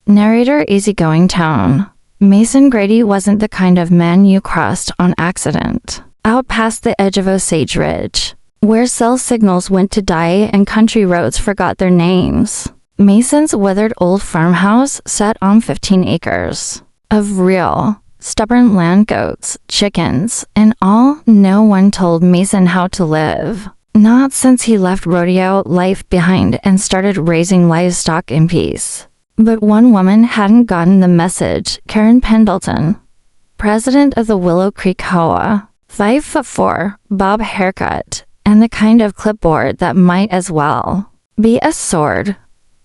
Narrator easygoing tone. Mason Grady wasn't the kind of man you crossed on accident. Out past the edge of Osage Ridge, where cell signals went to die and country roads forgot their names, Mason's weathered old farmhouse sat on 15 acres of real, stubborn land goats, chickens, and all. No one told Mason how to live. Not since he left rodeo life behind and started raising livestock in peace. But one woman hadn't gotten the message. Karen Pendleton, president of the Willow Creek HOA, 5'4", bob haircut, and the kind of clipboard that might as well be a sword.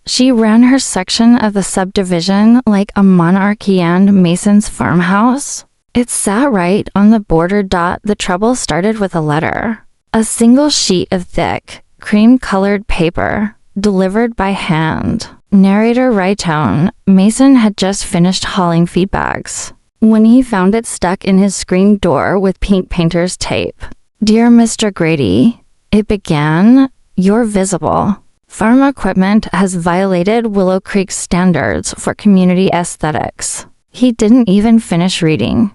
She ran her section of the subdivision like a monarchy, and Mason's farmhouse, it sat right on the border. The trouble started with a letter. A single sheet of thick, cream-colored paper, delivered by hand. Narrator Rytone. Mason had just finished hauling feed bags when he found it stuck in his screen door with pink painter's tape. Dear Mr. Grady, it began, you're visible. Farm equipment has violated Willow Creek's standards for community aesthetics. He didn't even finish reading.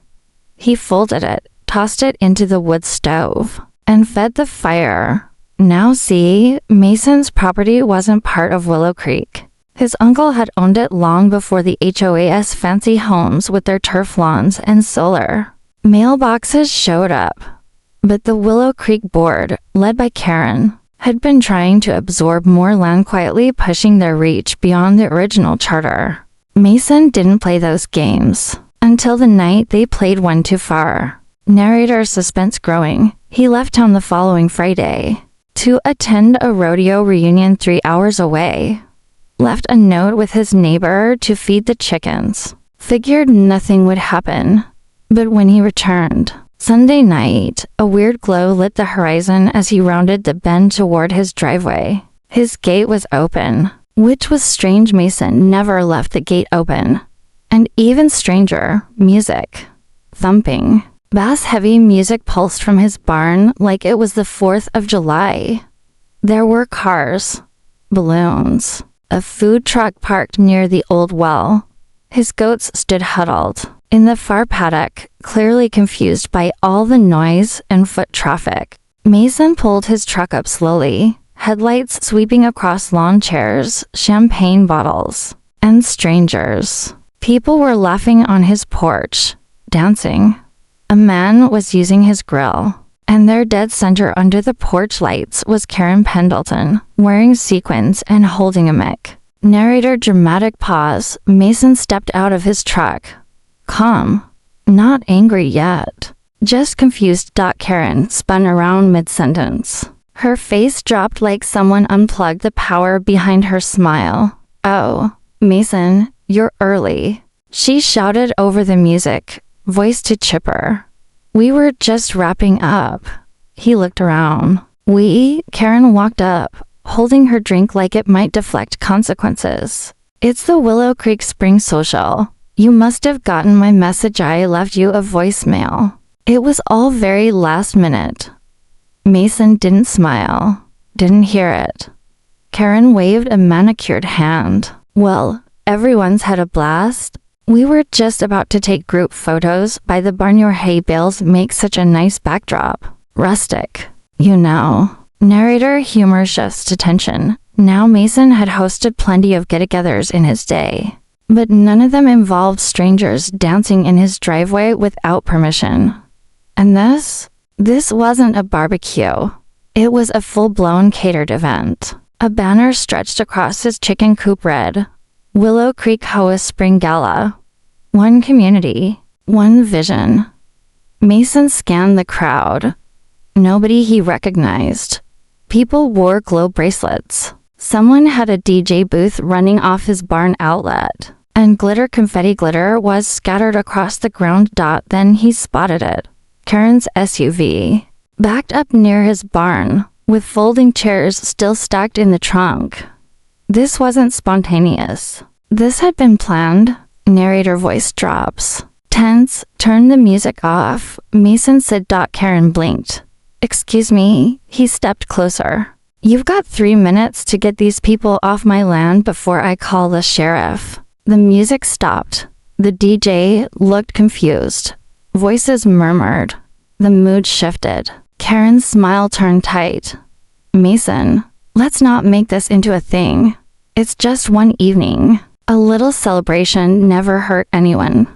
He folded it, tossed it into the wood stove, and fed the fire. Now see, Mason's property wasn't part of Willow Creek. His uncle had owned it long before the HOA's fancy homes with their turf lawns and solar. Mailboxes showed up. But the Willow Creek board, led by Karen, had been trying to absorb more land, quietly pushing their reach beyond the original charter. Mason didn't play those games until the night they played one too far. Narrator's suspense growing, he left town the following Friday to attend a rodeo reunion 3 hours away. Left a note with his neighbor to feed the chickens. Figured nothing would happen. But when he returned, Sunday night, a weird glow lit the horizon as he rounded the bend toward his driveway. His gate was open, which was strange. Mason never left the gate open. And even stranger, music. Thumping. Bass-heavy music pulsed from his barn like it was the 4th of July. There were cars, balloons, a food truck parked near the old well. His goats stood huddled in the far paddock, clearly confused by all the noise and foot traffic. Mason pulled his truck up slowly, headlights sweeping across lawn chairs, champagne bottles, and strangers. People were laughing on his porch, dancing. A man was using his grill, and their dead center under the porch lights was Karen Pendleton, wearing sequins and holding a mic. Narrator dramatic pause. Mason stepped out of his truck. Calm. Not angry yet. Just confused. Karen spun around mid-sentence. Her face dropped like someone unplugged the power behind her smile. Oh, Mason, you're early. She shouted over the music, voice to chipper. We were just wrapping up. He looked around. Karen walked up, holding her drink like it might deflect consequences. It's the Willow Creek Spring Social. You must have gotten my message. I left you a voicemail. It was all very last minute. Mason didn't smile, didn't hear it. Karen waved a manicured hand. Well, everyone's had a blast. We were just about to take group photos by the barn. Your hay bales make such a nice backdrop. Rustic, you know. Narrator humor shifts to tension. Now Mason had hosted plenty of get-togethers in his day, but none of them involved strangers dancing in his driveway without permission. And this wasn't a barbecue. It was a full-blown catered event. A banner stretched across his chicken coop read, Willow Creek HOA Spring Gala. One community, one vision. Mason scanned the crowd. Nobody he recognized. People wore glow bracelets. Someone had a DJ booth running off his barn outlet, and confetti glitter was scattered across the ground. Then he spotted it. Karen's SUV, backed up near his barn, with folding chairs still stacked in the trunk. This wasn't spontaneous. This had been planned. Narrator voice drops. Tense, turn the music off. Mason said. Karen blinked. Excuse me. He stepped closer. You've got 3 minutes to get these people off my land before I call the sheriff. The music stopped. The DJ looked confused. Voices murmured. The mood shifted. Karen's smile turned tight. Mason, let's not make this into a thing. It's just one evening. A little celebration never hurt anyone.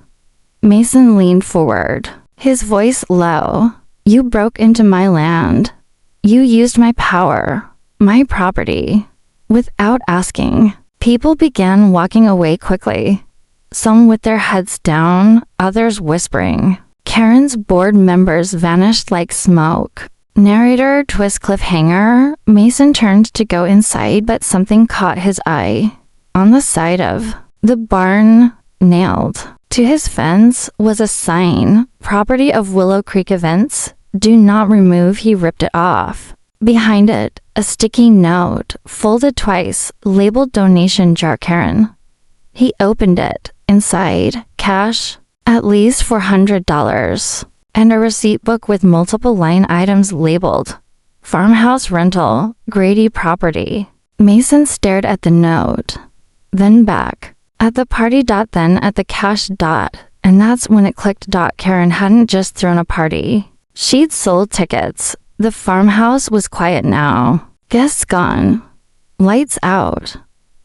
Mason leaned forward, his voice low. You broke into my land. You used my power, my property. Without asking, people began walking away quickly. Some with their heads down, others whispering. Karen's board members vanished like smoke. Narrator twist cliffhanger. Mason turned to go inside, but something caught his eye. On the side of the barn, nailed to his fence, was a sign. Property of Willow Creek Events. Do not remove. He ripped it off. Behind it, a sticky note, folded twice, labeled donation jar Karen. He opened it. Inside, cash, at least $400. And a receipt book with multiple line items labeled Farmhouse Rental, Grady Property. Mason stared at the note, then back, at the party dot, then at the cash dot, and that's when it clicked. Karen hadn't just thrown a party. She'd sold tickets. The farmhouse was quiet now. Guests gone. Lights out.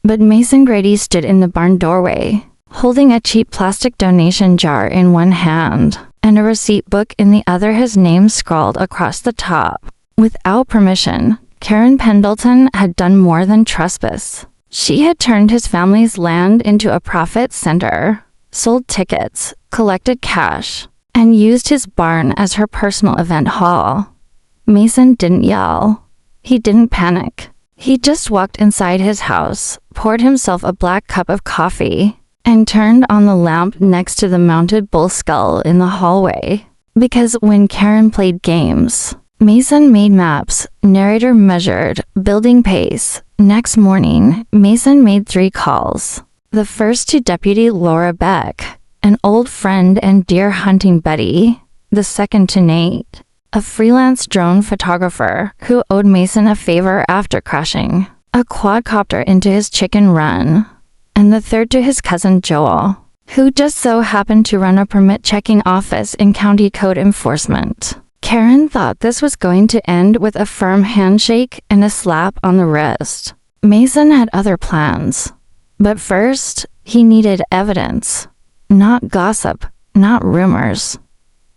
But Mason Grady stood in the barn doorway, holding a cheap plastic donation jar in one hand and a receipt book in the other, his name scrawled across the top. Without permission, Karen Pendleton had done more than trespass. She had turned his family's land into a profit center, sold tickets, collected cash, and used his barn as her personal event hall. Mason didn't yell. He didn't panic. He just walked inside his house, poured himself a black cup of coffee, and turned on the lamp next to the mounted bull skull in the hallway. Because when Karen played games, Mason made maps. Narrator measured, building pace. Next morning, Mason made 3 calls. The first to Deputy Laura Beck, an old friend and deer hunting buddy. The second to Nate, a freelance drone photographer who owed Mason a favor after crashing a quadcopter into his chicken run. And the third to his cousin Joel, who just so happened to run a permit-checking office in county code enforcement. Karen thought this was going to end with a firm handshake and a slap on the wrist. Mason had other plans. But first, he needed evidence. Not gossip, not rumors.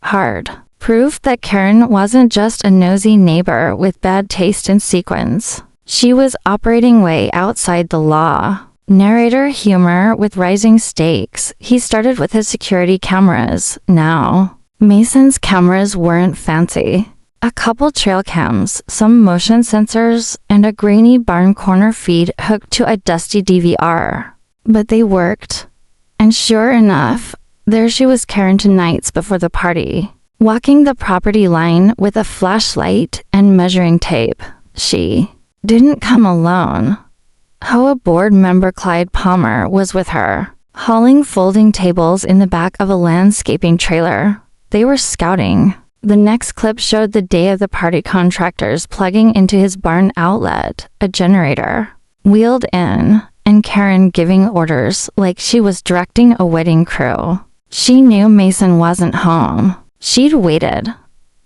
Hard proof that Karen wasn't just a nosy neighbor with bad taste in sequins. She was operating way outside the law. Narrator humor with rising stakes. He started with his security cameras. Now, Mason's cameras weren't fancy. A couple trail cams, some motion sensors, and a grainy barn corner feed hooked to a dusty DVR. But they worked. And sure enough, there she was, Karen, 2 nights before the party, walking the property line with a flashlight and measuring tape. She didn't come alone. HOA board member Clyde Palmer was with her, hauling folding tables in the back of a landscaping trailer. They were scouting. The next clip showed the day of the party, contractors plugging into his barn outlet, a generator, wheeled in, and Karen giving orders like she was directing a wedding crew. She knew Mason wasn't home. She'd waited.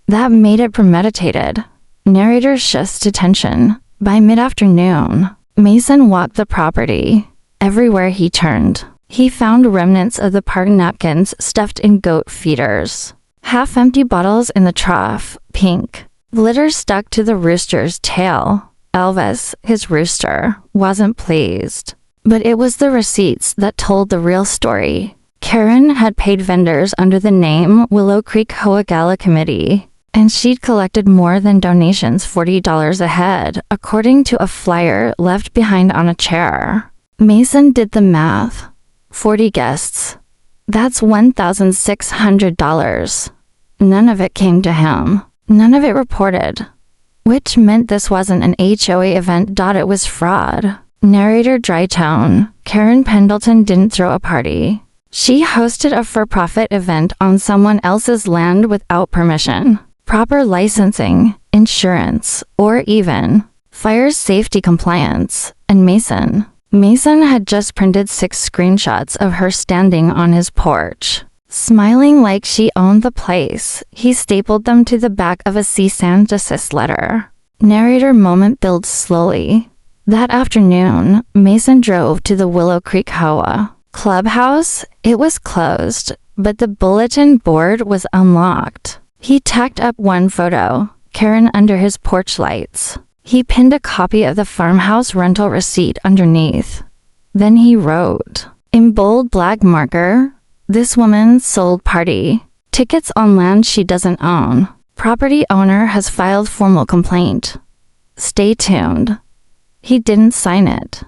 That made it premeditated. Narrator shifts to tension. By mid-afternoon, Mason walked the property. Everywhere he turned, he found remnants of the park napkins stuffed in goat feeders. Half-empty bottles in the trough, pink. Glitter stuck to the rooster's tail. Elvis, his rooster, wasn't pleased. But it was the receipts that told the real story. Karen had paid vendors under the name Willow Creek HOA Gala Committee, and she'd collected more than donations, $40 a head, according to a flyer left behind on a chair. Mason did the math. 40 guests. That's $1,600. None of it came to him. None of it reported. Which meant this wasn't an HOA event. It was fraud. Narrator dry tone. Karen Pendleton didn't throw a party. She hosted a for-profit event on someone else's land without permission, proper licensing, insurance, or even fire safety compliance. And Mason Mason had just printed 6 screenshots of her standing on his porch. Smiling like she owned the place, he stapled them to the back of a cease and desist letter. Narrator moment builds slowly. That afternoon, Mason drove to the Willow Creek HOA clubhouse. It was closed, but the bulletin board was unlocked. He tacked up one photo, Karen under his porch lights. He pinned a copy of the farmhouse rental receipt underneath. Then he wrote, in bold black marker, "This woman sold party. Tickets on land she doesn't own. Property owner has filed formal complaint. Stay tuned." He didn't sign it.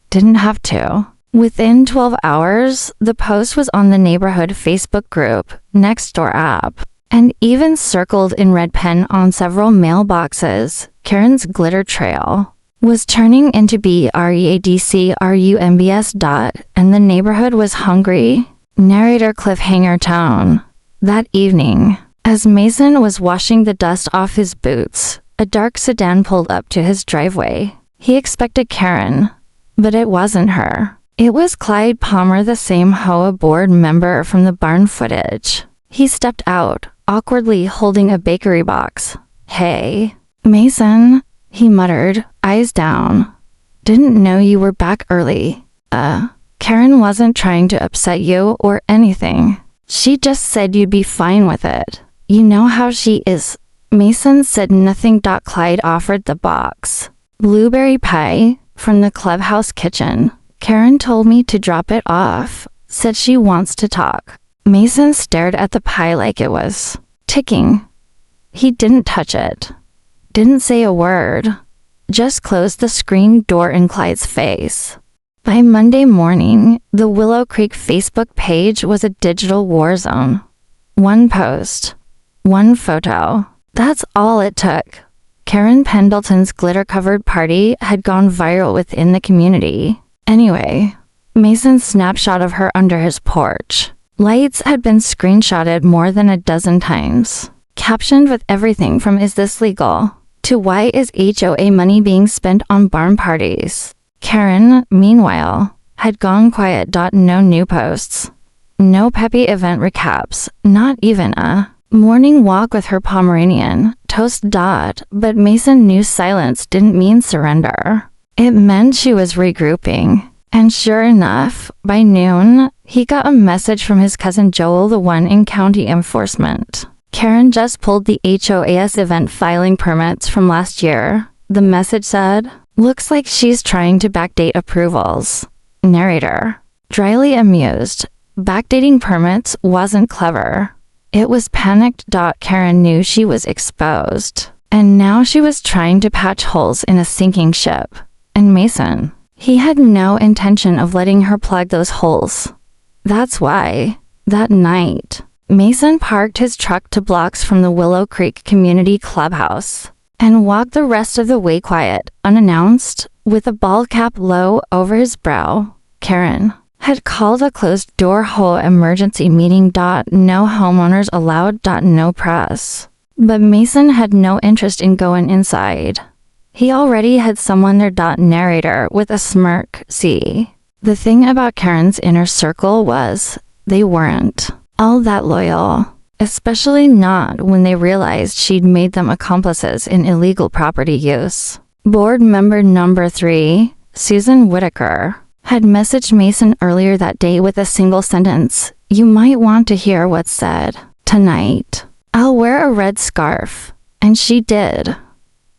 Didn't have to. Within 12 hours, the post was on the neighborhood Facebook group, Nextdoor app, and even circled in red pen on several mailboxes. Karen's glitter trail was turning into BREADCRUMBS. And the neighborhood was hungry. Narrator cliffhanger tone. That evening, as Mason was washing the dust off his boots, a dark sedan pulled up to his driveway. He expected Karen, but it wasn't her. It was Clyde Palmer, the same HOA board member from the barn footage. He stepped out, awkwardly holding a bakery box. "Hey, Mason," he muttered, eyes down. "Didn't know you were back early. Karen wasn't trying to upset you or anything. She just said you'd be fine with it. You know how she is." Mason said nothing. Clyde offered the box. "Blueberry pie from the clubhouse kitchen. Karen told me to drop it off. Said she wants to talk." Mason stared at the pie like it was ticking. He didn't touch it. Didn't say a word. Just closed the screen door in Clyde's face. By Monday morning, the Willow Creek Facebook page was a digital war zone. One post. One photo. That's all it took. Karen Pendleton's glitter-covered party had gone viral within the community. Anyway, Mason's snapshot of her under his porch. Lights had been screenshotted more than a dozen times. Captioned with everything from "Is this legal?" to "Why is HOA money being spent on barn parties?" Karen, meanwhile, had gone quiet. No new posts. No peppy event recaps. Not even a morning walk with her Pomeranian. Toast. But Mason knew silence didn't mean surrender. It meant she was regrouping. And sure enough, by noon, he got a message from his cousin Joel, the one in county enforcement. Karen just pulled the HOA's event filing permits from last year. The message said, "Looks like she's trying to backdate approvals." Narrator, dryly amused. Backdating permits wasn't clever. It was panicked. Karen knew she was exposed. And now she was trying to patch holes in a sinking ship. And Mason, he had no intention of letting her plug those holes. That's why, that night, Mason parked his truck 2 blocks from the Willow Creek Community Clubhouse and walked the rest of the way quiet, unannounced, with a ball cap low over his brow. Karen had called a closed-door HOA emergency meeting. No homeowners allowed. No press. But Mason had no interest in going inside. He already had someone there. Narrator, with a smirk. See, the thing about Karen's inner circle was, they weren't all that loyal. Especially not when they realized she'd made them accomplices in illegal property use. Board member number 3, Susan Whitaker, had messaged Mason earlier that day with a single sentence. "You might want to hear what's said. Tonight, I'll wear a red scarf." And she did.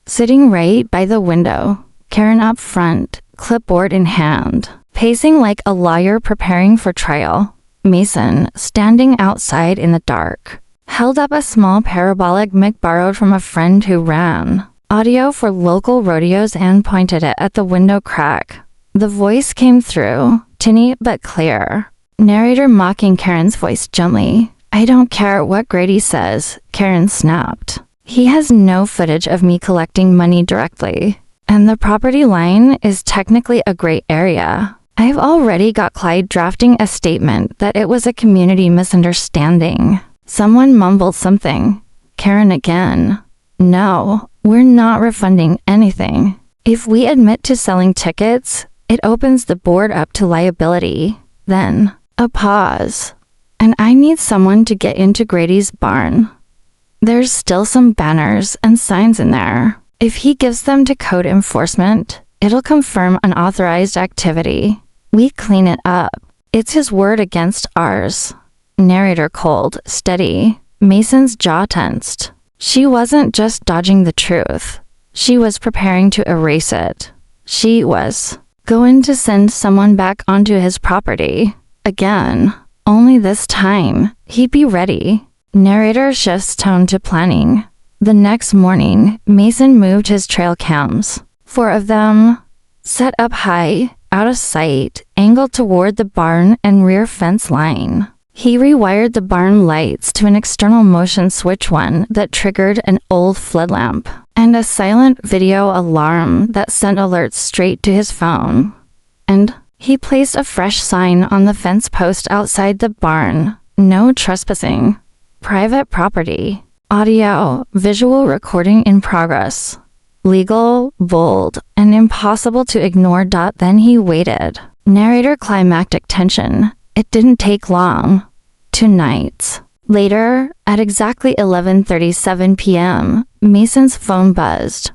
Sitting right by the window, Karen up front, clipboard in hand, pacing like a lawyer preparing for trial. Mason, standing outside in the dark, held up a small parabolic mic borrowed from a friend who ran audio for local rodeos and pointed it at the window crack. The voice came through, tinny but clear. Narrator mocking Karen's voice gently. "I don't care what Grady says," Karen snapped. "He has no footage of me collecting money directly. And the property line is technically a gray area. I've already got Clyde drafting a statement that it was a community misunderstanding." Someone mumbled something. Karen again. "No, we're not refunding anything. If we admit to selling tickets, It opens the board up to liability. Then, a pause. And I need someone to get into Grady's barn. There's still some banners and signs in there. If he gives them to code enforcement, it'll confirm unauthorized activity. We clean it up. It's his word against ours. Narrator cold, steady. Mason's jaw tensed. She wasn't just dodging the truth. She was preparing to erase it. She was going to send someone back onto his property. Again. Only this time, he'd be ready. Narrator shifts tone to planning. The next morning, Mason moved his trail cams. 4 of them, set up high, out of sight, angled toward the barn and rear fence line. He rewired the barn lights to an external motion switch one that triggered an old flood lamp, and a silent video alarm that sent alerts straight to his phone. And he placed a fresh sign on the fence post outside the barn. No trespassing. Private property. Audio, visual recording in progress. Legal, bold, and impossible to ignore. Then he waited. Narrator climactic tension. It didn't take long. 2 nights. Later, at exactly 11:37 p.m., Mason's phone buzzed.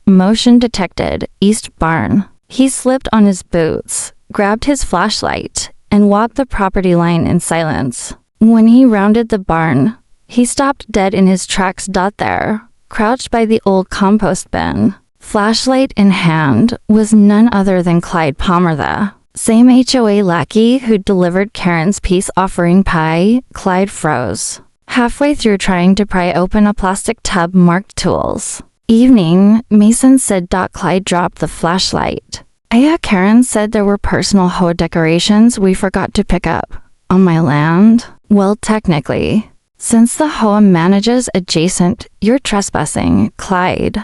Motion detected, East Barn. He slipped on his boots, grabbed his flashlight, and walked the property line in silence. When he rounded the barn, he stopped dead in his tracks. There, crouched by the old compost bin, flashlight in hand, was none other than Clyde Palmer, the same HOA lackey who'd delivered Karen's peace offering pie. Clyde froze, halfway through trying to pry open a plastic tub marked tools. Evening, Mason said. Clyde dropped the flashlight. Karen said there were personal HOA decorations we forgot to pick up. On my land? Well, technically. Since the HOA manages adjacent, you're trespassing, Clyde.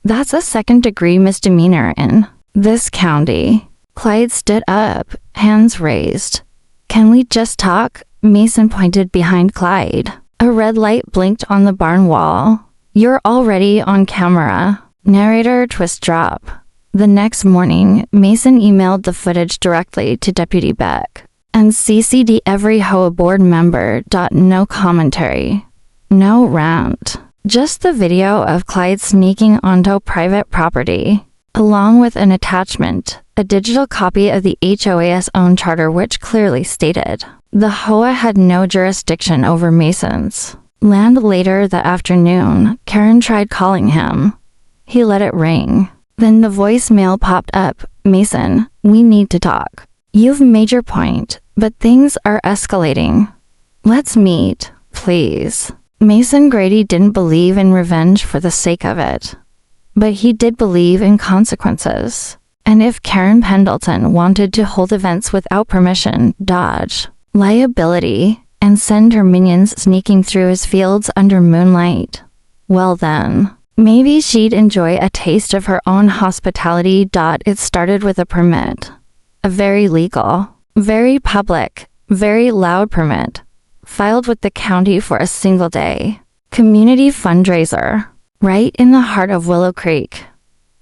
That's a 2nd-degree misdemeanor in this county. Clyde stood up, hands raised. Can we just talk? Mason pointed behind Clyde. A red light blinked on the barn wall. You're already on camera. Narrator twist drop. The next morning, Mason emailed the footage directly to Deputy Beck and CC'd every HOA board member. No commentary. No rant. Just the video of Clyde sneaking onto private property, along with an attachment, a digital copy of the HOA's own charter which clearly stated the HOA had no jurisdiction over Mason's land. Later that afternoon, Karen tried calling him. He let it ring. Then the voicemail popped up. Mason, we need to talk. You've made your point, but things are escalating. Let's meet, please. Mason Grady didn't believe in revenge for the sake of it, but he did believe in consequences. And if Karen Pendleton wanted to hold events without permission, dodge liability, and send her minions sneaking through his fields under moonlight, well then, maybe she'd enjoy a taste of her own hospitality. It started with a permit. A very legal, very public, very loud permit, filed with the county for a single day. Community fundraiser, right in the heart of Willow Creek,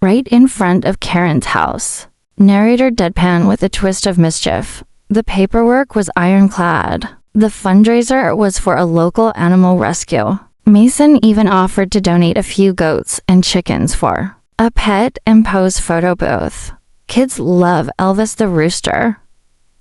right in front of Karen's house. Narrator deadpan with a twist of mischief. The paperwork was ironclad. The fundraiser was for a local animal rescue. Mason even offered to donate a few goats and chickens for a pet and pose photo booth. Kids love Elvis the Rooster.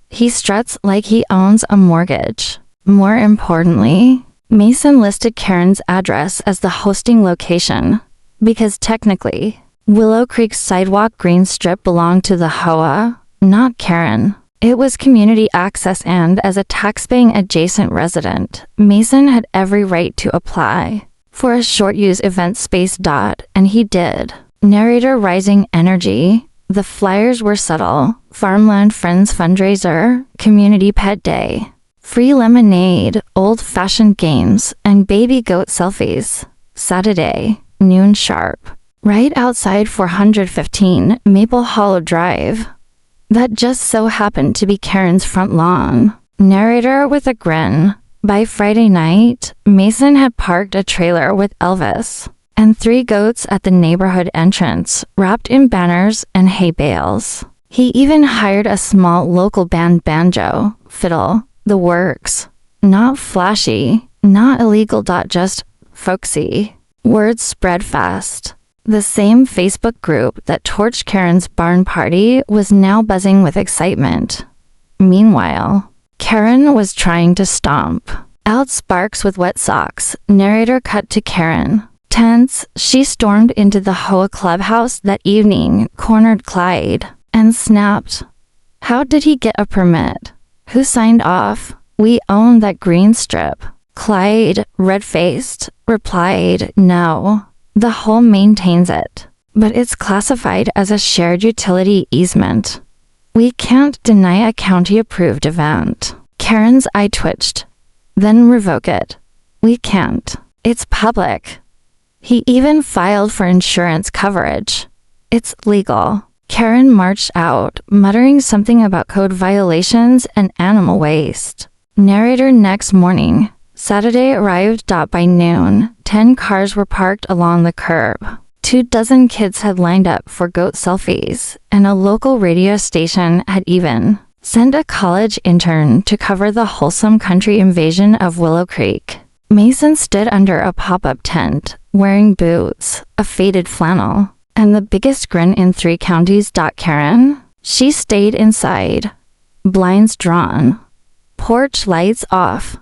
He struts like he owns a mortgage. More importantly, Mason listed Karen's address as the hosting location, because technically, Willow Creek's sidewalk green strip belonged to the HOA, not Karen. It was community access, and as a taxpaying adjacent resident, Mason had every right to apply for a short-use event space. And he did. Narrator rising energy. The flyers were subtle. Farmland Friends fundraiser, community pet day, free lemonade, old-fashioned games, and baby goat selfies. Saturday, noon sharp. Right outside 415 Maple Hollow Drive. That just so happened to be Karen's front lawn. Narrator with a grin. By Friday night, Mason had parked a trailer with Elvis and 3 goats at the neighborhood entrance, wrapped in banners and hay bales. He even hired a small local band banjo, fiddle, the works. Not flashy, not illegal. Just folksy. Word spread fast. The same Facebook group that torched Karen's barn party was now buzzing with excitement. Meanwhile, Karen was trying to stomp out sparks with wet socks. Narrator cut to Karen. Tense, she stormed into the HOA clubhouse that evening, cornered Clyde, and snapped. How did he get a permit? Who signed off? We own that green strip. Clyde, red-faced, replied, no. The HOA maintains it, but it's classified as a shared utility easement. We can't deny a county-approved event. Karen's eye twitched. Then revoke it. We can't. It's public. He even filed for insurance coverage. It's legal. Karen marched out, muttering something about code violations and animal waste. Narrator next morning. Saturday arrived. By noon, 10 cars were parked along the curb. 24 kids had lined up for goat selfies, and a local radio station had even sent a college intern to cover the wholesome country invasion of Willow Creek. Mason stood under a pop-up tent, wearing boots, a faded flannel, and the biggest grin in 3 counties. Karen? She stayed inside, blinds drawn, porch lights off,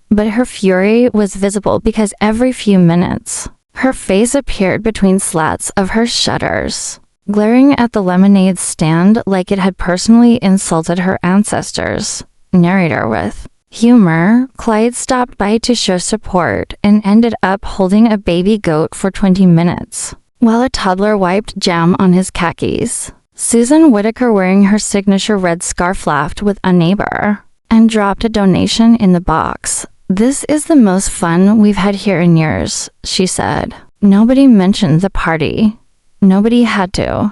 but her fury was visible because every few minutes, her face appeared between slats of her shutters, glaring at the lemonade stand like it had personally insulted her ancestors. Narrator with humor, Clyde stopped by to show support and ended up holding a baby goat for 20 minutes, while a toddler wiped jam on his khakis. Susan Whitaker, wearing her signature red scarf, laughed with a neighbor and dropped a donation in the box. This is the most fun we've had here in years, she said. Nobody mentioned the party. Nobody had to.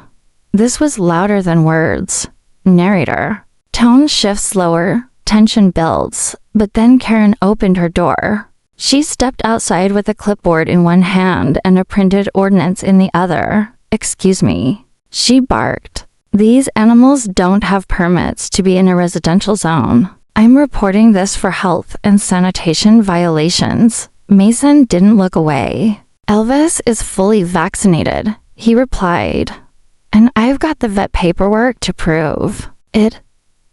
This was louder than words. Narrator. Tone shifts lower, tension builds, but then Karen opened her door. She stepped outside with a clipboard in one hand and a printed ordinance in the other. Excuse me. She barked. These animals don't have permits to be in a residential zone. I'm reporting this for health and sanitation violations. Mason didn't look away. Elvis is fully vaccinated, he replied. And I've got the vet paperwork to prove it.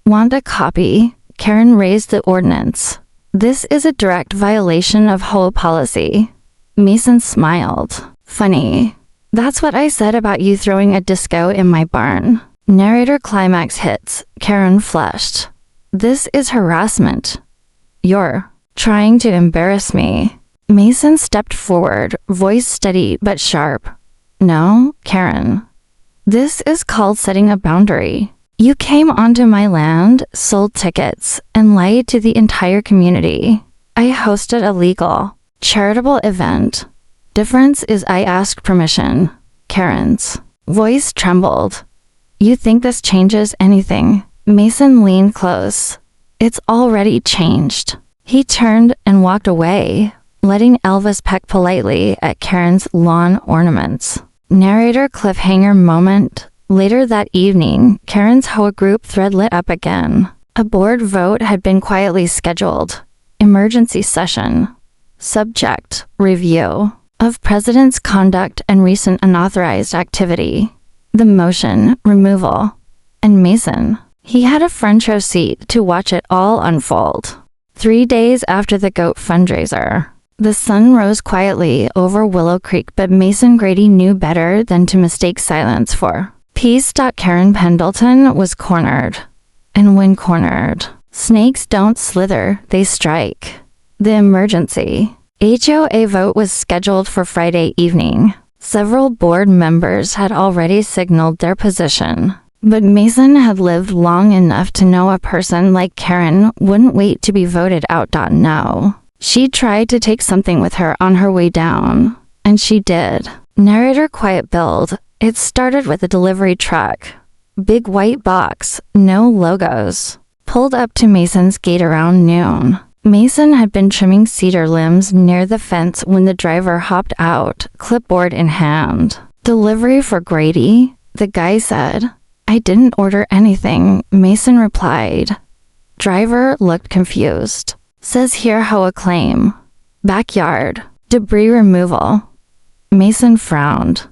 Want a copy? Karen raised the ordinance. This is a direct violation of HOA policy. Mason smiled. Funny. That's what I said about you throwing a disco in my barn. Narrator climax hits. Karen flushed. This is harassment. You're trying to embarrass me. Mason stepped forward, voice steady but sharp. No, Karen. This is called setting a boundary. You came onto my land, sold tickets, and lied to the entire community. I hosted a legal, charitable event. Difference is I asked permission. Karen's voice trembled. You think this changes anything? Mason leaned close. It's already changed. He turned and walked away, letting Elvis peck politely at Karen's lawn ornaments. Narrator cliffhanger moment. Later that evening, Karen's HOA group thread lit up again. A board vote had been quietly scheduled. Emergency session. Subject, review of president's conduct and recent unauthorized activity. The motion, removal. And Mason. He had a front row seat to watch it all unfold. 3 days after the goat fundraiser, the sun rose quietly over Willow Creek, but Mason Grady knew better than to mistake silence for peace. Karen Pendleton was cornered. And when cornered, snakes don't slither, they strike. The emergency HOA vote was scheduled for Friday evening. Several board members had already signaled their position. But Mason had lived long enough to know a person like Karen wouldn't wait to be voted out. No. She tried to take something with her on her way down, and she did. Narrator quiet build. It started with a delivery truck. Big white box, no logos. Pulled up to Mason's gate around noon. Mason had been trimming cedar limbs near the fence when the driver hopped out, clipboard in hand. Delivery for Grady, the guy said. I didn't order anything, Mason replied. Driver looked confused. Says here HOA claim. Backyard. Debris removal. Mason frowned.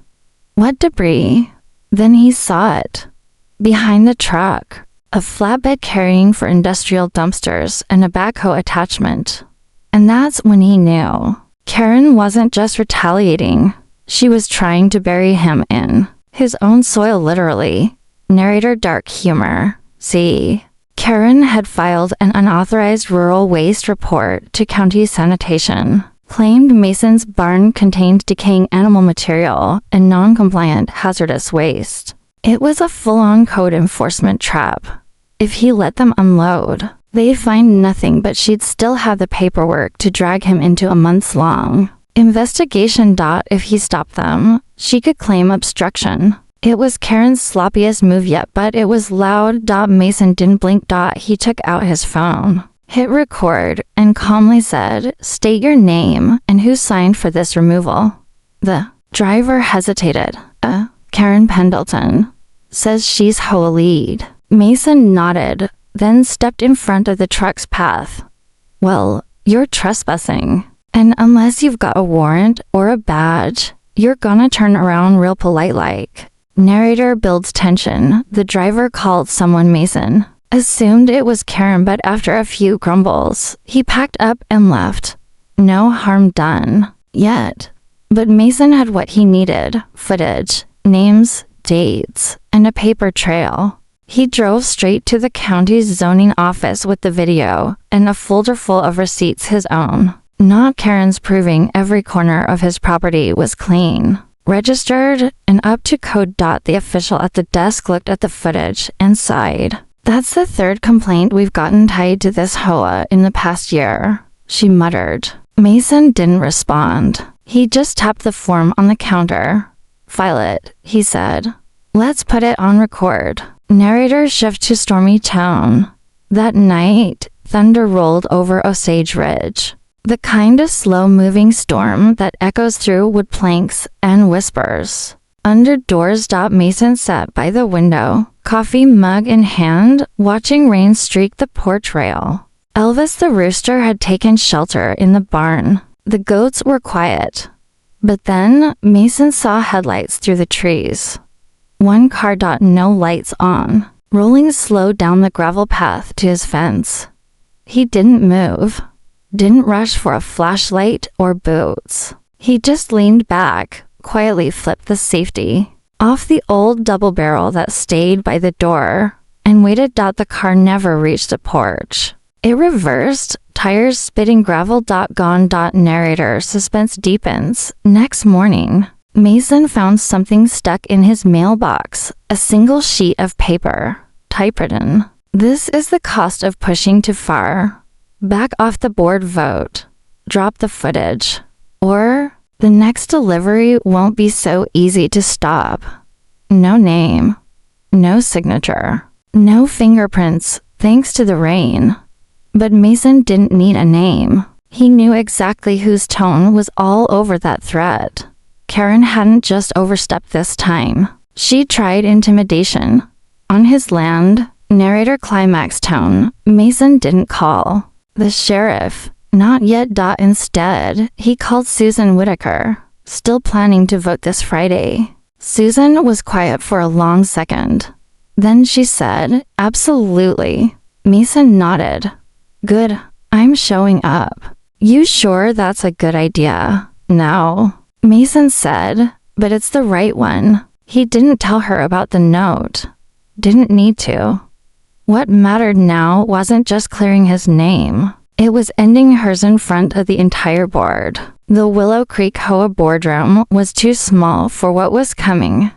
What debris? Then he saw it. Behind the truck. A flatbed carrying for industrial dumpsters and a backhoe attachment. And that's when he knew. Karen wasn't just retaliating. She was trying to bury him in his own soil, literally. Narrator dark humor. See. Karen had filed an unauthorized rural waste report to county sanitation. Claimed Mason's barn contained decaying animal material and non-compliant hazardous waste. It was a full-on code enforcement trap. If he let them unload, they'd find nothing, but she'd still have the paperwork to drag him into a months-long investigation. If he stopped them, she could claim obstruction. It was Karen's sloppiest move yet, but it was loud. Mason didn't blink. He took out his phone, hit record, and calmly said, "State your name and who signed for this removal." The driver hesitated. Karen Pendleton. Says she's HOA lead. Mason nodded, then stepped in front of the truck's path. Well, you're trespassing. And unless you've got a warrant or a badge, you're gonna turn around real polite like. Narrator builds tension. The driver called someone Mason. Assumed it was Karen, but after a few grumbles, he packed up and left. No harm done. Yet. But Mason had what he needed. Footage, names, dates, and a paper trail. He drove straight to the county's zoning office with the video and a folder full of receipts his own. Not Karen's, proving every corner of his property was clean, registered, and up to code. The official at the desk looked at the footage and sighed. That's the third complaint we've gotten tied to this HOA in the past year, she muttered. Mason didn't respond. He just tapped the form on the counter. File it, he said. Let's put it on record. Narrator shift to stormy tone. That night, thunder rolled over Osage Ridge. The kind of slow-moving storm that echoes through wood planks and whispers. Under doors. Mason sat by the window, coffee mug in hand, watching rain streak the porch rail. Elvis the rooster had taken shelter in the barn. The goats were quiet. But then, Mason saw headlights through the trees. One car. No lights on, rolling slow down the gravel path to his fence. He didn't move. Didn't rush for a flashlight or boots. He just leaned back, quietly flipped the safety off the old double barrel that stayed by the door, and waited. The car never reached the porch. It reversed, tires spitting gravel. Gone. Narrator suspense deepens. Next morning, Mason found something stuck in his mailbox, a single sheet of paper, typewritten. This is the cost of pushing too far. Back off the board vote. Drop the footage. Or the next delivery won't be so easy to stop. No name. No signature. No fingerprints, thanks to the rain. But Mason didn't need a name. He knew exactly whose tone was all over that threat. Karen hadn't just overstepped this time. She tried intimidation. On his land, narrator climax tone, Mason didn't call the sheriff. Not yet. Instead, he called Susan Whitaker, still planning to vote this Friday. Susan was quiet for a long second. Then she said, "Absolutely." Mason nodded. "Good, I'm showing up." "You sure that's a good idea?" "No," Mason said, "but it's the right one." He didn't tell her about the note. Didn't need to. What mattered now wasn't just clearing his name. It was ending hers in front of the entire board. The Willow Creek HOA boardroom was too small for what was coming.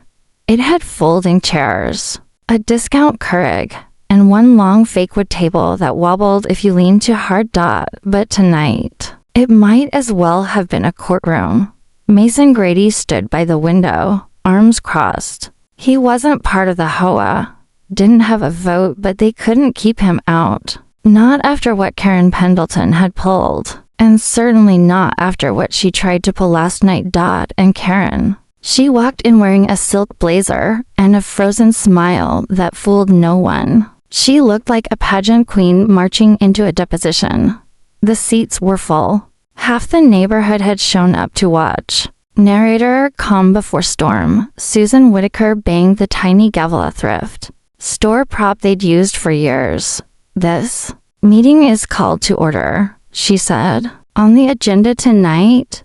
It had folding chairs, a discount Keurig, and one long fake wood table that wobbled if you leaned too hard. But tonight, it might as well have been a courtroom. Mason Grady stood by the window, arms crossed. He wasn't part of the HOA. Didn't have a vote, but they couldn't keep him out. Not after what Karen Pendleton had pulled, and certainly not after what she tried to pull last night. And Karen She walked in wearing a silk blazer and a frozen smile that fooled no one. She looked like a pageant queen marching into a deposition. The seats were full. Half the neighborhood had shown up to watch. Narrator, calm before storm. Susan Whitaker banged the tiny gavel at thrift. Store prop they'd used for years. This meeting is called to order, she said. On the agenda tonight,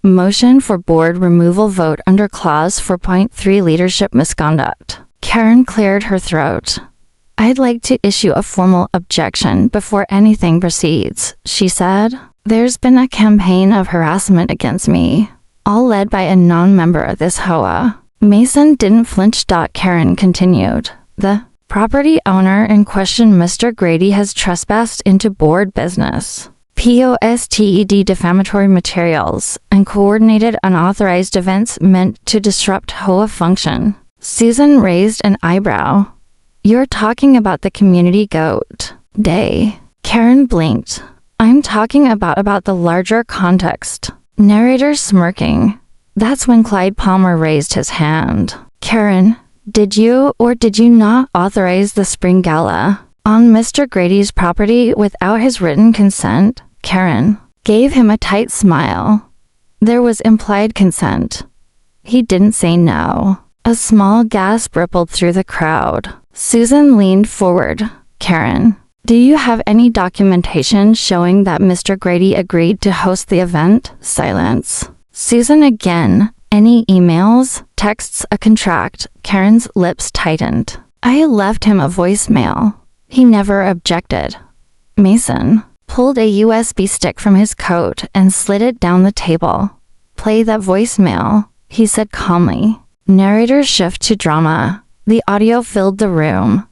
motion for board removal vote under clause 4.3 leadership misconduct. Karen cleared her throat. I'd like to issue a formal objection before anything proceeds, she said. There's been a campaign of harassment against me, all led by a non-member of this HOA. Mason didn't flinch. Karen continued. The property owner in question, Mr. Grady, has trespassed into board business, posted defamatory materials, and coordinated unauthorized events meant to disrupt HOA function. Susan raised an eyebrow. You're talking about the community goat day. Karen blinked. I'm talking about the larger context. Narrator smirking. That's when Clyde Palmer raised his hand. Karen, did you or did you not authorize the spring gala on Mr. Grady's property without his written consent? Karen gave him a tight smile. There was implied consent. He didn't say no. A small gasp rippled through the crowd. Susan leaned forward. Karen, do you have any documentation showing that Mr. Grady agreed to host the event? Silence. Susan again. Any emails, texts, a contract? Karen's lips tightened. I left him a voicemail. He never objected. Mason pulled a USB stick from his coat and slid it down the table. Play that voicemail, he said calmly. Narrator's shift to drama. The audio filled the room.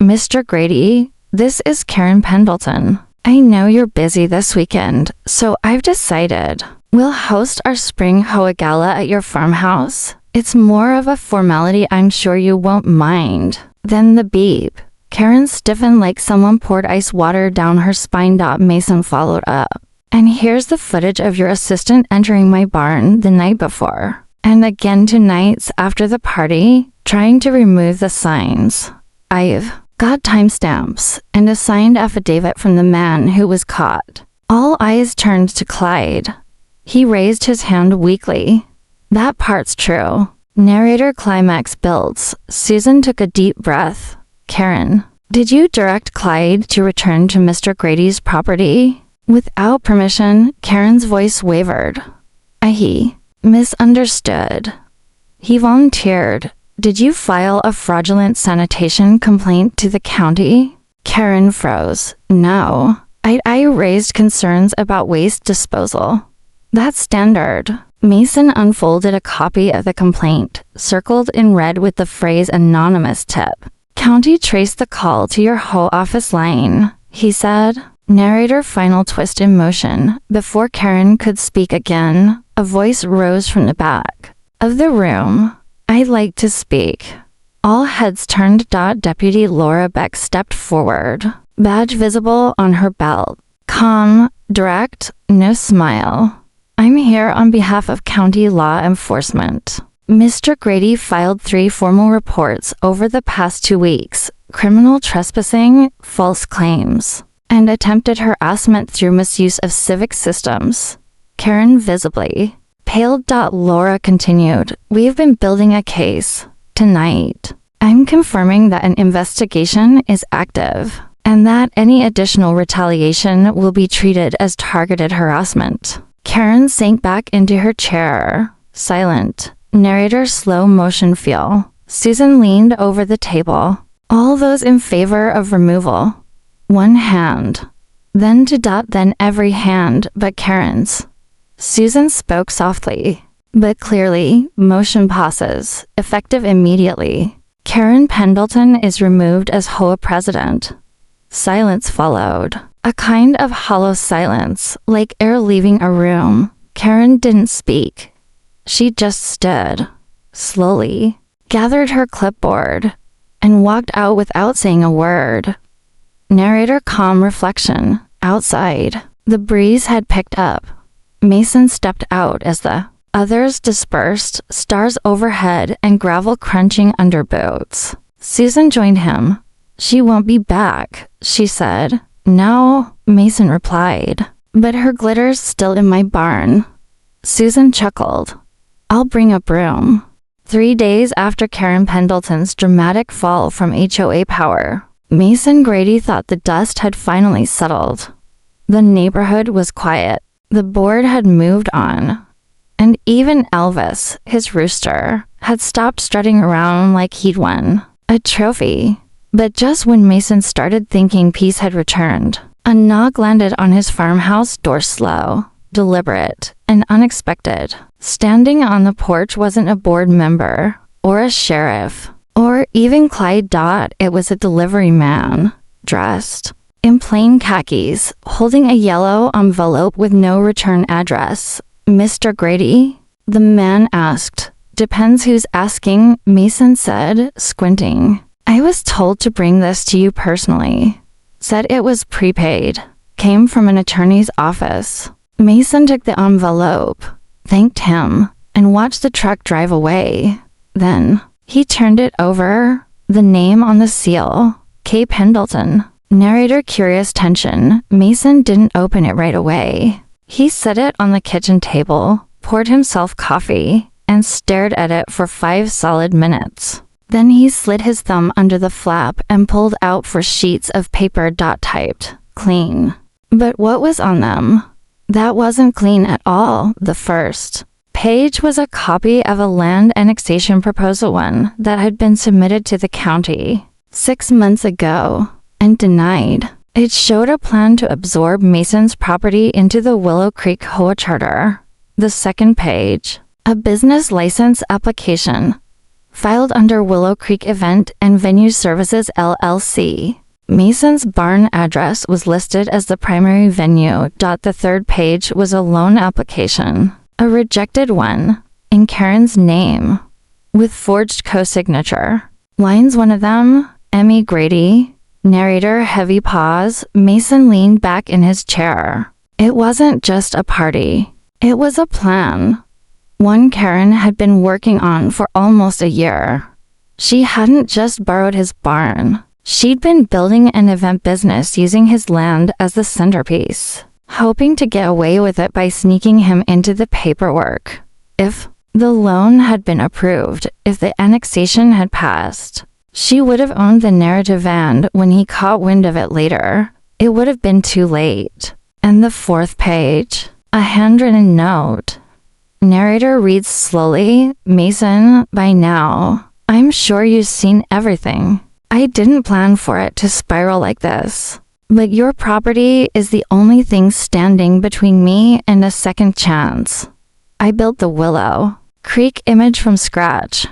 Mr. Grady, this is Karen Pendleton. I know you're busy this weekend, so I've decided we'll host our spring HOA gala at your farmhouse. It's more of a formality, I'm sure you won't mind. Then the beep. Karen stiffened like someone poured ice water down her spine. Mason followed up. And here's the footage of your assistant entering my barn the night before. And again tonight after the party, trying to remove the signs. I've got timestamps and a signed affidavit from the man who was caught. All eyes turned to Clyde. He raised his hand weakly. That part's true. Narrator climax builds. Susan took a deep breath. Karen, did you direct Clyde to return to Mr. Grady's property? Without permission, Karen's voice wavered. I misunderstood. He volunteered. Did you file a fraudulent sanitation complaint to the county? Karen froze. No. I raised concerns about waste disposal. That's standard. Mason unfolded a copy of the complaint, circled in red with the phrase anonymous tip. County traced the call to your HOA office line, he said. Narrator final twist in motion. Before Karen could speak again, a voice rose from the back of the room. I'd like to speak. All heads turned. Deputy Laura Beck stepped forward, badge visible on her belt. Calm, direct, no smile. I'm here on behalf of county law enforcement. Mr. Grady filed 3 formal reports over the past 2 weeks: criminal trespassing, false claims, and attempted harassment through misuse of civic systems. Karen visibly paled. Laura continued, we've been building a case. Tonight, I'm confirming that an investigation is active, and that any additional retaliation will be treated as targeted harassment. Karen sank back into her chair, silent. Narrator slow motion feel. Susan leaned over the table. All those in favor of removal. One hand. Then then every hand but Karen's. Susan spoke softly, but clearly. Motion pauses, effective immediately. Karen Pendleton is removed as HOA president. Silence followed. A kind of hollow silence, like air leaving a room. Karen didn't speak. She just stood, slowly, gathered her clipboard, and walked out without saying a word. Narrator calm reflection. Outside, the breeze had picked up. Mason stepped out as the Others dispersed, stars overhead and gravel crunching under boots. Susan joined him. "She won't be back," she said. "No," Mason replied. "But her glitter's still in my barn." Susan chuckled. "I'll bring a broom." 3 days after Karen Pendleton's dramatic fall from HOA power, Mason Grady thought the dust had finally settled. The neighborhood was quiet. The board had moved on. And even Elvis, his rooster, had stopped strutting around like he'd won a trophy. But just when Mason started thinking peace had returned, a knock landed on his farmhouse door, slow, deliberate, and unexpected. Standing on the porch wasn't a board member, or a sheriff, or even Clyde Dott. It was a delivery man, dressed in plain khakis, holding a yellow envelope with no return address. "Mr. Grady?" the man asked. "Depends who's asking," Mason said, squinting. "I was told to bring this to you personally." Said it was prepaid. Came from an attorney's office. Mason took the envelope, thanked him, and watched the truck drive away. Then, he turned it over. The name on the seal, K. Pendleton. Narrator curious tension. Mason didn't open it right away. He set it on the kitchen table, poured himself coffee, and stared at it for 5 solid minutes. Then he slid his thumb under the flap and pulled out 4 sheets of paper, dot-typed, clean. But what was on them? That wasn't clean at all. The first page was a copy of a land annexation proposal, one that had been submitted to the county 6 months ago and denied. It showed a plan to absorb Mason's property into the Willow Creek HOA charter. The second page, a business license application filed under Willow Creek Event and Venue Services LLC. Mason's barn address was listed as the primary venue. The third page was a loan application, a rejected one, in Karen's name, with forged co-signature. Lines one of them, Emmy Grady. Narrator heavy pause. Mason leaned back in his chair. It wasn't just a party. It was a plan. One Karen had been working on for almost a year. She hadn't just borrowed his barn. She'd been building an event business using his land as the centerpiece, hoping to get away with it by sneaking him into the paperwork. If the loan had been approved, if the annexation had passed, she would have owned the narrative, and when he caught wind of it later, it would have been too late. And the fourth page, a handwritten note. Narrator reads slowly. "Mason, by now, I'm sure you've seen everything. I didn't plan for it to spiral like this, but your property is the only thing standing between me and a second chance. I built the Willow Creek image from scratch.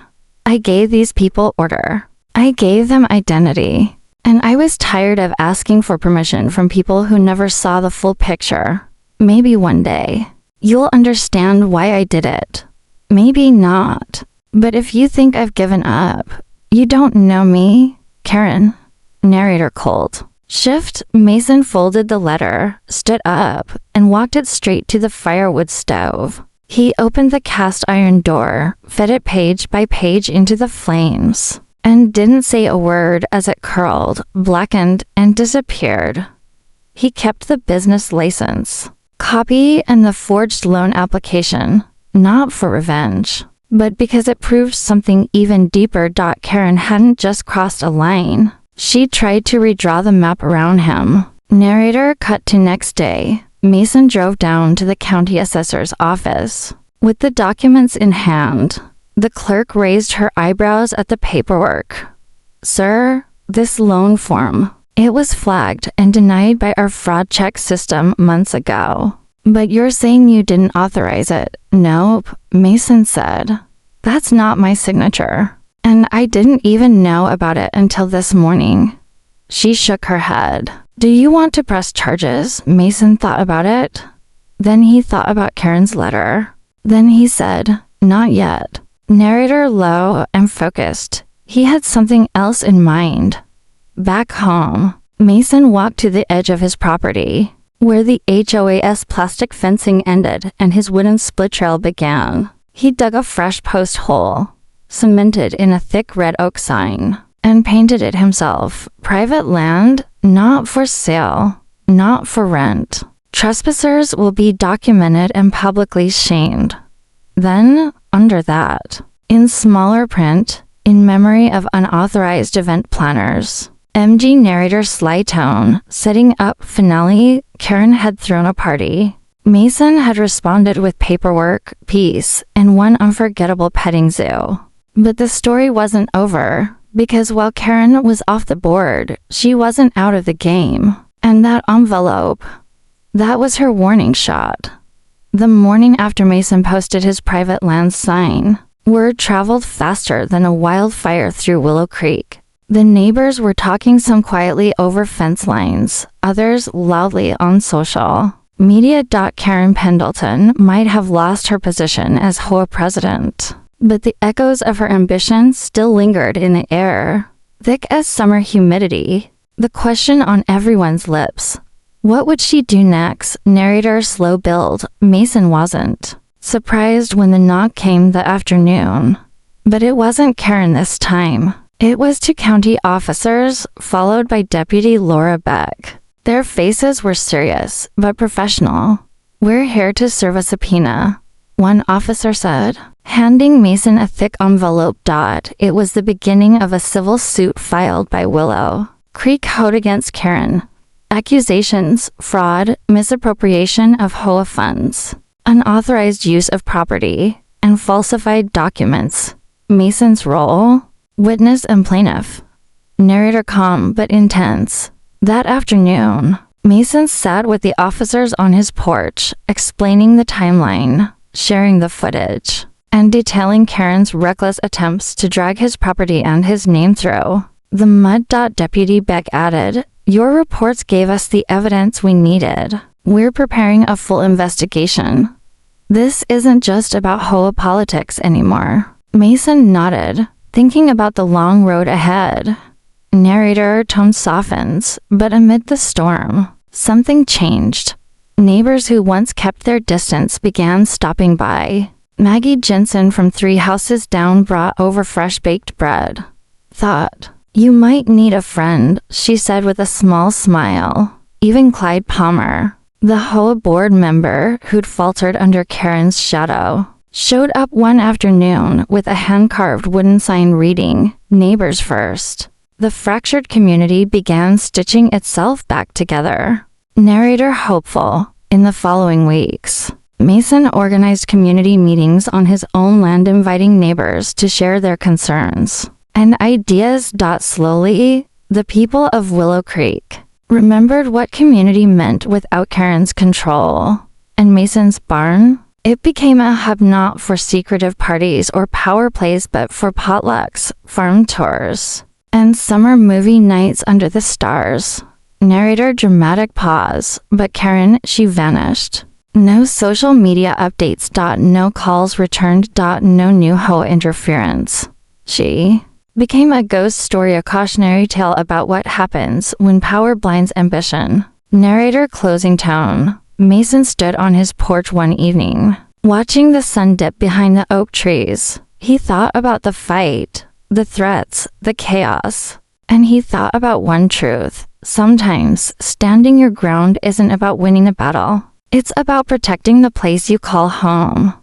I gave these people order. I gave them identity. And I was tired of asking for permission from people who never saw the full picture. Maybe one day, you'll understand why I did it. Maybe not. But if you think I've given up, you don't know me, Karen." Narrator cold. Shift. Mason folded the letter, stood up, and walked it straight to the firewood stove. He opened the cast iron door, fed it page by page into the flames, and didn't say a word as it curled, blackened, and disappeared. He kept the business license, copy, and the forged loan application, not for revenge, but because it proved something even deeper. Karen hadn't just crossed a line. She tried to redraw the map around him. Narrator cut to next day. Mason drove down to the county assessor's office. With the documents in hand, the clerk raised her eyebrows at the paperwork. "Sir, this loan form, it was flagged and denied by our fraud check system months ago. But you're saying you didn't authorize it." "Nope," Mason said. "That's not my signature. And I didn't even know about it until this morning." She shook her head. "Do you want to press charges?" Mason thought about it. Then he thought about Karen's letter. Then he said, "Not yet." Narrator low and focused. He had something else in mind. Back home, Mason walked to the edge of his property. where the HOA's plastic fencing ended and his wooden split trail began. He dug a fresh post hole, cemented in a thick red oak sign, and painted it himself. Private land, not for sale, not for rent. Trespassers will be documented and publicly shamed. Then, under that, in smaller print, in memory of unauthorized event planners, MG Narrator sly tone, setting up finale, Karen had thrown a party. Mason had responded with paperwork, peace, and one unforgettable petting zoo. But the story wasn't over, because while Karen was off the board, she wasn't out of the game. And that envelope, that was her warning shot. The morning after Mason posted his private land sign, word traveled faster than a wildfire through Willow Creek. The neighbors were talking, some quietly over fence lines, others loudly on social media. Karen Pendleton might have lost her position as HOA president, but the echoes of her ambition still lingered in the air, thick as summer humidity. The question on everyone's lips: what would she do next? Narrator slow build. Mason wasn't surprised when the knock came that afternoon. But it wasn't Karen this time. It was two county officers, followed by Deputy Laura Beck. Their faces were serious, but professional. "We're here to serve a subpoena," one officer said, handing Mason a thick envelope. It was the beginning of a civil suit filed by Willow Creek HOA against Karen. Accusations: fraud, misappropriation of HOA funds, unauthorized use of property, and falsified documents. Mason's role: witness and plaintiff. Narrator calm but intense. That afternoon, Mason sat with the officers on his porch, explaining the timeline, sharing the footage, and detailing Karen's reckless attempts to drag his property and his name through the mud. Deputy Beck added, "Your reports gave us the evidence we needed. We're preparing a full investigation. This isn't just about HOA politics anymore." Mason nodded, thinking about the long road ahead. Narrator tone softens, but amid the storm, something changed. Neighbors who once kept their distance began stopping by. Maggie Jensen from 3 houses down brought over fresh baked bread. "Thought you might need a friend," she said with a small smile. Even Clyde Palmer, the HOA board member who'd faltered under Karen's shadow, showed up one afternoon with a hand-carved wooden sign reading, "Neighbors First." The fractured community began stitching itself back together. Narrator hopeful. In the following weeks, Mason organized community meetings on his own land, inviting neighbors to share their concerns and ideas. Slowly, the people of Willow Creek remembered what community meant without Karen's control. And Mason's barn? It became a hub not for secretive parties or power plays, but for potlucks, farm tours, and summer movie nights under the stars. Narrator dramatic pause, but Karen, she vanished. No social media updates. No calls returned. No new HOA interference. She became a ghost story, a cautionary tale about what happens when power blinds ambition. Narrator closing tone. Mason stood on his porch one evening, watching the sun dip behind the oak trees. He thought about the fight, the threats, the chaos, and he thought about one truth. Sometimes, standing your ground isn't about winning a battle. It's about protecting the place you call home.